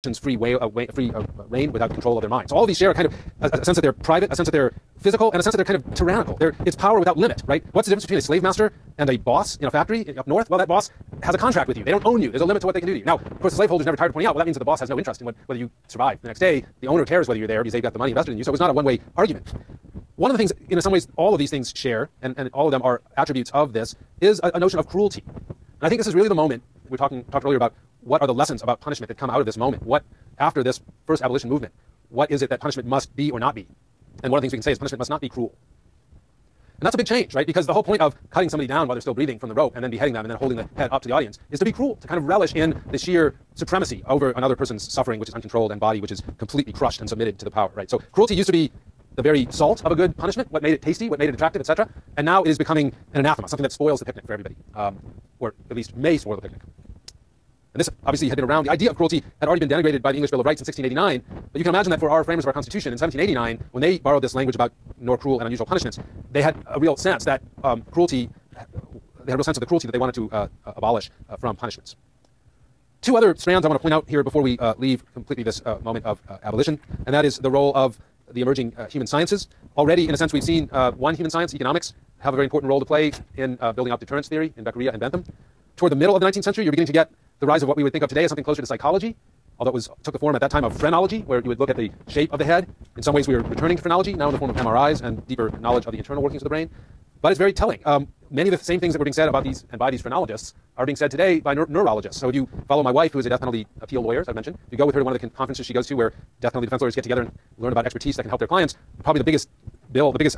free reign without control of their minds. So all of these share kind of a sense that they're private, a sense that they're physical, and a sense that they're kind of tyrannical. It's power without limit, right? What's the difference between a slave master and a boss in a factory up north? Well, that boss has a contract with you. They don't own you. There's a limit to what they can do to you. Now, of course, the slaveholder's never tired of pointing out, well, that means that the boss has no interest in whether you survive the next day. The owner cares whether you're there because they've got the money invested in you. So it's not a one-way argument. One of the things, in some ways, all of these things share, and all of them are attributes of this, is a notion of cruelty. And I think this is really the moment, we talked earlier about what are the lessons about punishment that come out of this moment. What, after this first abolition movement, what is it that punishment must be or not be? And one of the things we can say is punishment must not be cruel. And that's a big change, right? Because the whole point of cutting somebody down while they're still breathing from the rope and then beheading them and then holding the head up to the audience is to be cruel, to kind of relish in the sheer supremacy over another person's suffering, which is uncontrolled, and body, which is completely crushed and submitted to the power, right? So cruelty used to be the very salt of a good punishment, what made it tasty, what made it attractive, etc. And now it is becoming an anathema, something that spoils the picnic for everybody, or at least may spoil the picnic. And this obviously had been around. The idea of cruelty had already been denigrated by the English Bill of Rights in 1689, but you can imagine that for our framers of our Constitution in 1789, when they borrowed this language about nor cruel and unusual punishments, they had a real sense that cruelty, they had a real sense of the cruelty that they wanted to abolish from punishments. Two other strands I want to point out here before we leave completely this moment of abolition, and that is the role of the emerging human sciences. Already, in a sense, we've seen one human science, economics, have a very important role to play in building up deterrence theory in Beccaria and Bentham. Toward the middle of the 19th century, you're beginning to get the rise of what we would think of today as something closer to psychology, although it took the form at that time of phrenology, where you would look at the shape of the head. In some ways, we were returning to phrenology, now in the form of MRIs and deeper knowledge of the internal workings of the brain. But it's very telling. Many of the same things that were being said about these and by these phrenologists are being said today by neurologists. So if you follow my wife, who is a death penalty appeal lawyer, as I mentioned, if you go with her to one of the conferences she goes to where death penalty defense lawyers get together and learn about expertise that can help their clients, probably the biggest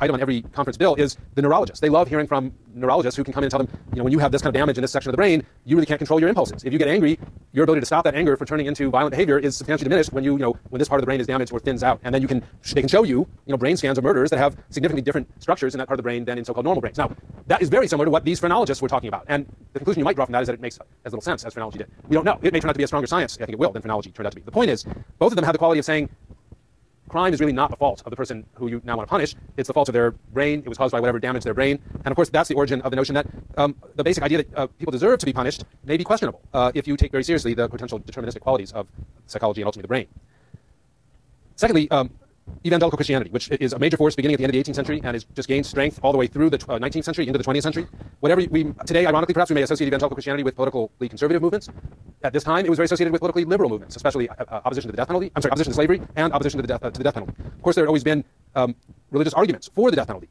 item on every conference bill is the neurologist. They love hearing from neurologists who can come in and tell them, when you have this kind of damage in this section of the brain, you really can't control your impulses. If you get angry, your ability to stop that anger from turning into violent behavior is substantially diminished when when this part of the brain is damaged or thins out. And then they can show you, brain scans of murderers that have significantly different structures in that part of the brain than in so-called normal brains. Now, that is very similar to what these phrenologists were talking about. And the conclusion you might draw from that is that it makes as little sense as phrenology did. We don't know. It may turn out to be a stronger science, I think it will, than phrenology turned out to be. The point is, both of them have the quality of saying, crime is really not the fault of the person who you now want to punish. It's the fault of their brain. It was caused by whatever damaged their brain. And of course, that's the origin of the notion that the basic idea that people deserve to be punished may be questionable if you take very seriously the potential deterministic qualities of psychology and ultimately the brain. Secondly, evangelical Christianity, which is a major force beginning at the end of the 18th century and has just gained strength all the way through the 19th century into the 20th century. Today, ironically, perhaps we may associate evangelical Christianity with politically conservative movements. At this time, it was very associated with politically liberal movements, especially opposition to the death penalty. opposition to slavery and opposition to the death penalty. Of course, there had always been religious arguments for the death penalty.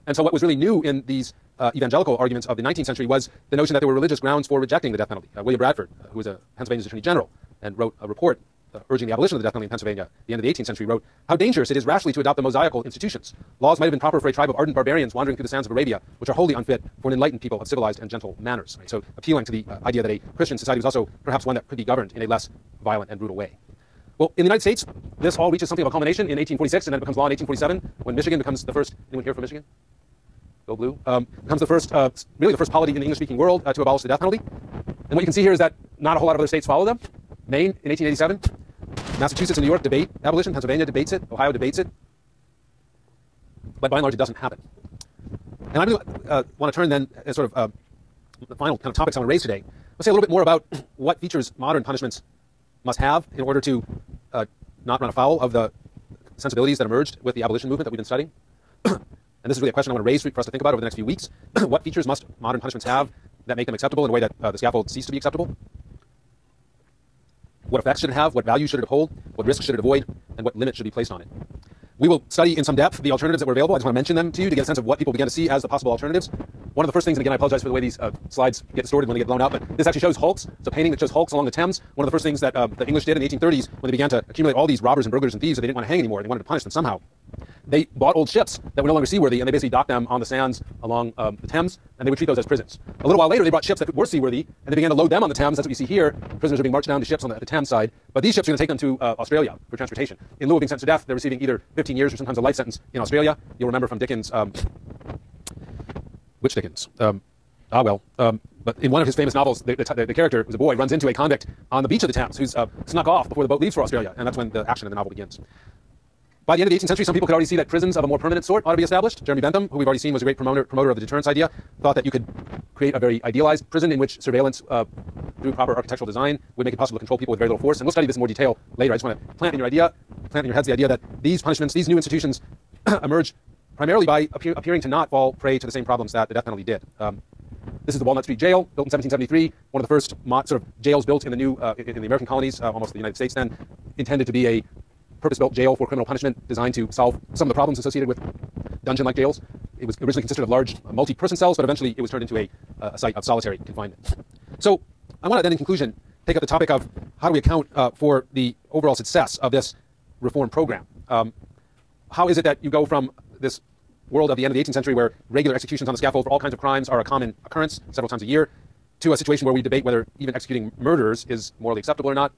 And so what was really new in these evangelical arguments of the 19th century was the notion that there were religious grounds for rejecting the death penalty. William Bradford, who was Pennsylvania's Attorney General, and wrote a report urging the abolition of the death penalty in Pennsylvania at the end of the 18th century, wrote, "How dangerous it is rashly to adopt the Mosaical institutions. Laws might have been proper for a tribe of ardent barbarians wandering through the sands of Arabia, which are wholly unfit for an enlightened people of civilized and gentle manners." Right? So appealing to the idea that a Christian society was also perhaps one that could be governed in a less violent and brutal way. Well, in the United States, this all reaches something of a culmination in 1846, and then it becomes law in 1847, when Michigan becomes the first, anyone here from Michigan? Go blue. Becomes the first, really the first polity in the English-speaking world to abolish the death penalty. And what you can see here is that not a whole lot of other states follow them. Maine in 1887. Massachusetts and New York debate abolition. Pennsylvania debates it. Ohio debates it. But by and large, it doesn't happen. And I really want to turn then, as sort of the final kind of topics I want to raise today, let's say a little bit more about what features modern punishments must have in order to not run afoul of the sensibilities that emerged with the abolition movement that we've been studying. And this is really a question I want to raise for us to think about over the next few weeks. What features must modern punishments have that make them acceptable in a way that the scaffold ceased to be acceptable? What effects should it have? What value should it hold? What risks should it avoid? And what limits should be placed on it? We will study in some depth the alternatives that were available. I just want to mention them to you to get a sense of what people began to see as the possible alternatives. One of the first things, and again, I apologize for the way these slides get distorted when they get blown out, but this actually shows hulks. It's a painting that shows hulks along the Thames. One of the first things that the English did in the 1830s when they began to accumulate all these robbers and burglars and thieves that they didn't want to hang anymore, they wanted to punish them somehow. They bought old ships that were no longer seaworthy, and they basically docked them on the sands along the Thames, and they would treat those as prisons. A little while later, they brought ships that were seaworthy, and they began to load them on the Thames. That's what you see here. Prisoners are being marched down to ships on the Thames side, but these ships are going to take them to Australia for transportation. In lieu of being sentenced to death, they're receiving either 15 years or sometimes a life sentence in Australia. You'll remember from Dickens, which Dickens? But in one of his famous novels, the character, who's a boy, runs into a convict on the beach of the Thames who's snuck off before the boat leaves for Australia, and that's when the action of the novel begins. By the end of the 18th century, some people could already see that prisons of a more permanent sort ought to be established. Jeremy Bentham, who we've already seen was a great promoter of the deterrence idea, thought that you could create a very idealized prison in which surveillance through proper architectural design would make it possible to control people with very little force. And we'll study this in more detail later. I just want to plant in your heads the idea that these punishments, these new institutions emerge primarily by appearing to not fall prey to the same problems that the death penalty did. This is the Walnut Street Jail, built in 1773, one of the first sort of jails built in the new in the American colonies, almost the United States then, intended to be a purpose-built jail for criminal punishment designed to solve some of the problems associated with dungeon-like jails. It was originally consisted of large multi-person cells, but eventually it was turned into a site of solitary confinement. So I want to then, in conclusion, take up the topic of how do we account for the overall success of this reform program. How is it that you go from this world of the end of the 18th century where regular executions on the scaffold for all kinds of crimes are a common occurrence several times a year to a situation where we debate whether even executing murderers is morally acceptable or not?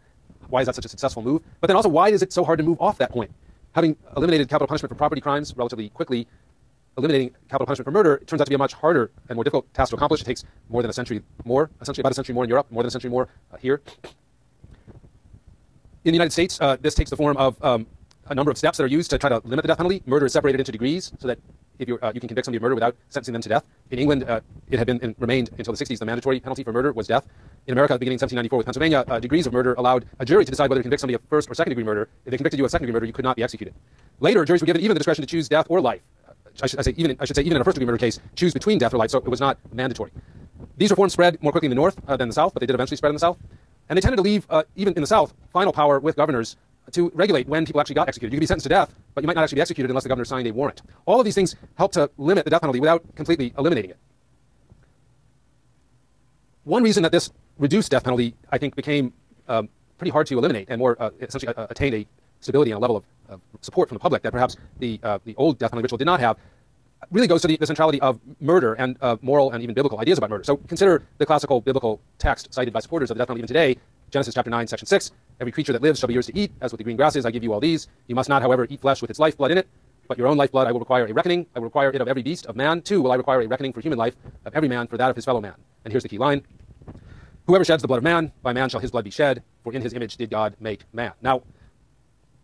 Why is that such a successful move? But then also, why is it so hard to move off that point? Having eliminated capital punishment for property crimes relatively quickly, eliminating capital punishment for murder, it turns out to be a much harder and more difficult task to accomplish. It takes more than a century more, essentially about a century more in Europe, more than a century more here. In the United States, this takes the form of a number of steps that are used to try to limit the death penalty. Murder is separated into degrees so that if you can convict somebody of murder without sentencing them to death. In England, it had been and remained until the 60s the mandatory penalty for murder was death. In America, beginning in 1794 with Pennsylvania, degrees of murder allowed a jury to decide whether to convict somebody of first or second degree murder. If they convicted you of second degree murder, you could not be executed. Later, juries were given even the discretion to choose death or life. I should say even in a first degree murder case, choose between death or life, so it was not mandatory. These reforms spread more quickly in the North than the South, but they did eventually spread in the South. And they tended to leave, even in the South, final power with governors to regulate when people actually got executed. You could be sentenced to death, but you might not actually be executed unless the governor signed a warrant. All of these things help to limit the death penalty without completely eliminating it. One reason that this reduced death penalty, I think, became pretty hard to eliminate and more essentially attained a stability and a level of support from the public that perhaps the old death penalty ritual did not have, really goes to the centrality of murder and moral and even biblical ideas about murder. So consider the classical biblical text cited by supporters of the death penalty even today, Genesis chapter 9, section 6. Every creature that lives shall be yours to eat, as with the green grasses I give you all these. You must not, however, eat flesh with its lifeblood in it, but your own lifeblood I will require a reckoning. I will require it of every beast of man. Too will I require a reckoning for human life, of every man for that of his fellow man. And here's the key line. Whoever sheds the blood of man, by man shall his blood be shed, for in his image did God make man. Now,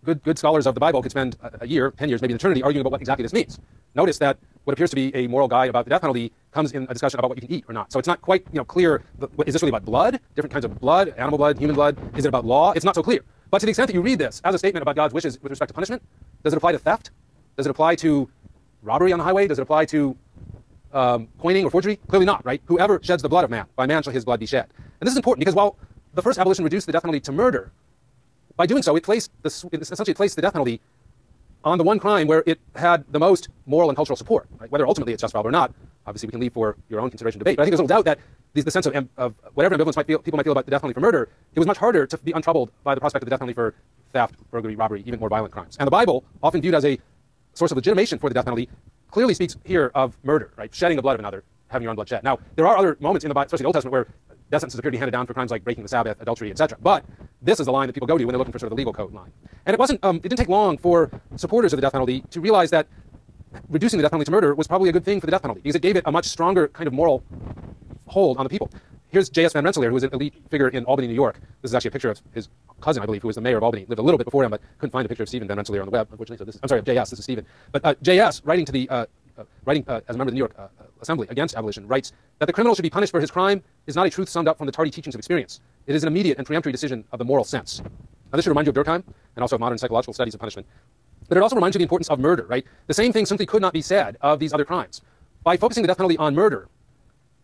good scholars of the Bible could spend a year, 10 years, maybe an eternity, arguing about what exactly this means. Notice that what appears to be a moral guide about the death penalty comes in a discussion about what you can eat or not. So it's not quite clear, is this really about blood, different kinds of blood, animal blood, human blood? Is it about law? It's not so clear. But to the extent that you read this as a statement about God's wishes with respect to punishment, does it apply to theft? Does it apply to robbery on the highway? Does it apply to coining or forgery? Clearly not, right? Whoever sheds the blood of man, by man shall his blood be shed. And this is important because while the first abolition reduced the death penalty to murder, by doing so, it essentially placed the death penalty on the one crime where it had the most moral and cultural support, right? Whether ultimately it's justifiable or not, obviously we can leave for your own consideration debate. But I think there's little doubt that the sense of whatever ambivalence people might feel about the death penalty for murder, it was much harder to be untroubled by the prospect of the death penalty for theft, burglary, robbery, even more violent crimes. And the Bible, often viewed as a source of legitimation for the death penalty, clearly speaks here of murder, right? Shedding the blood of another, having your own blood shed. Now, there are other moments in the Bible, especially the Old Testament, where death sentences appear to be handed down for crimes like breaking the Sabbath, adultery, etc. But this is the line that people go to when they're looking for sort of the legal code line. And it didn't take long for supporters of the death penalty to realize that reducing the death penalty to murder was probably a good thing for the death penalty because it gave it a much stronger kind of moral hold on the people. Here's J.S. Van Rensselaer, who was an elite figure in Albany, New York. This is actually a picture of his cousin, I believe, who was the mayor of Albany. Lived a little bit before him, but couldn't find a picture of Stephen Van Rensselaer on the web, unfortunately. So I'm sorry, of J.S. This is Stephen. But J.S., writing to the writing as a member of the New York Assembly against abolition, writes that the criminal should be punished for his crime is not a truth summed up from the tardy teachings of experience. It is an immediate and peremptory decision of the moral sense. Now, this should remind you of Durkheim and also of modern psychological studies of punishment. But it also reminds you of the importance of murder, right? The same thing simply could not be said of these other crimes. By focusing the death penalty on murder,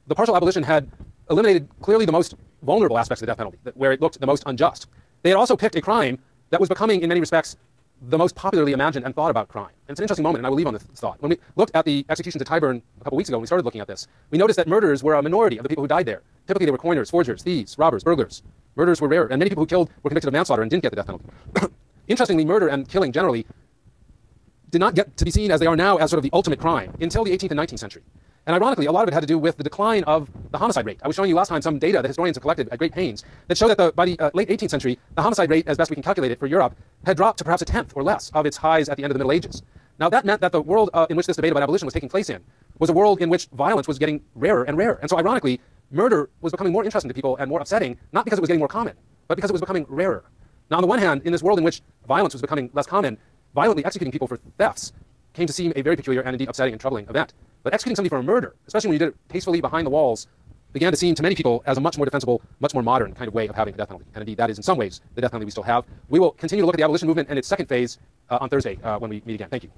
the partial abolition had eliminated clearly the most vulnerable aspects of the death penalty, where it looked the most unjust. They had also picked a crime that was becoming, in many respects, the most popularly imagined and thought about crime. And it's an interesting moment, and I will leave on this thought. When we looked at the executions at Tyburn a couple weeks ago, when we started looking at this, we noticed that murderers were a minority of the people who died there. Typically, they were coiners, forgers, thieves, robbers, burglars. Murders were rare, and many people who killed were convicted of manslaughter and didn't get the death penalty. Interestingly, murder and killing generally did not get to be seen as they are now as sort of the ultimate crime until the 18th and 19th century. And ironically, a lot of it had to do with the decline of the homicide rate. I was showing you last time some data that historians have collected at great pains that show that by the late 18th century, the homicide rate, as best we can calculate it for Europe, had dropped to perhaps a tenth or less of its highs at the end of the Middle Ages. Now, that meant that the world in which this debate about abolition was taking place in was a world in which violence was getting rarer and rarer. And so, ironically, murder was becoming more interesting to people and more upsetting, not because it was getting more common, but because it was becoming rarer. Now, on the one hand, in this world in which violence was becoming less common, violently executing people for thefts came to seem a very peculiar and indeed upsetting and troubling event. But executing somebody for a murder, especially when you did it tastefully behind the walls, began to seem to many people as a much more defensible, much more modern kind of way of having a death penalty. And indeed, that is in some ways the death penalty we still have. We will continue to look at the abolition movement and its second phase on Thursday when we meet again. Thank you.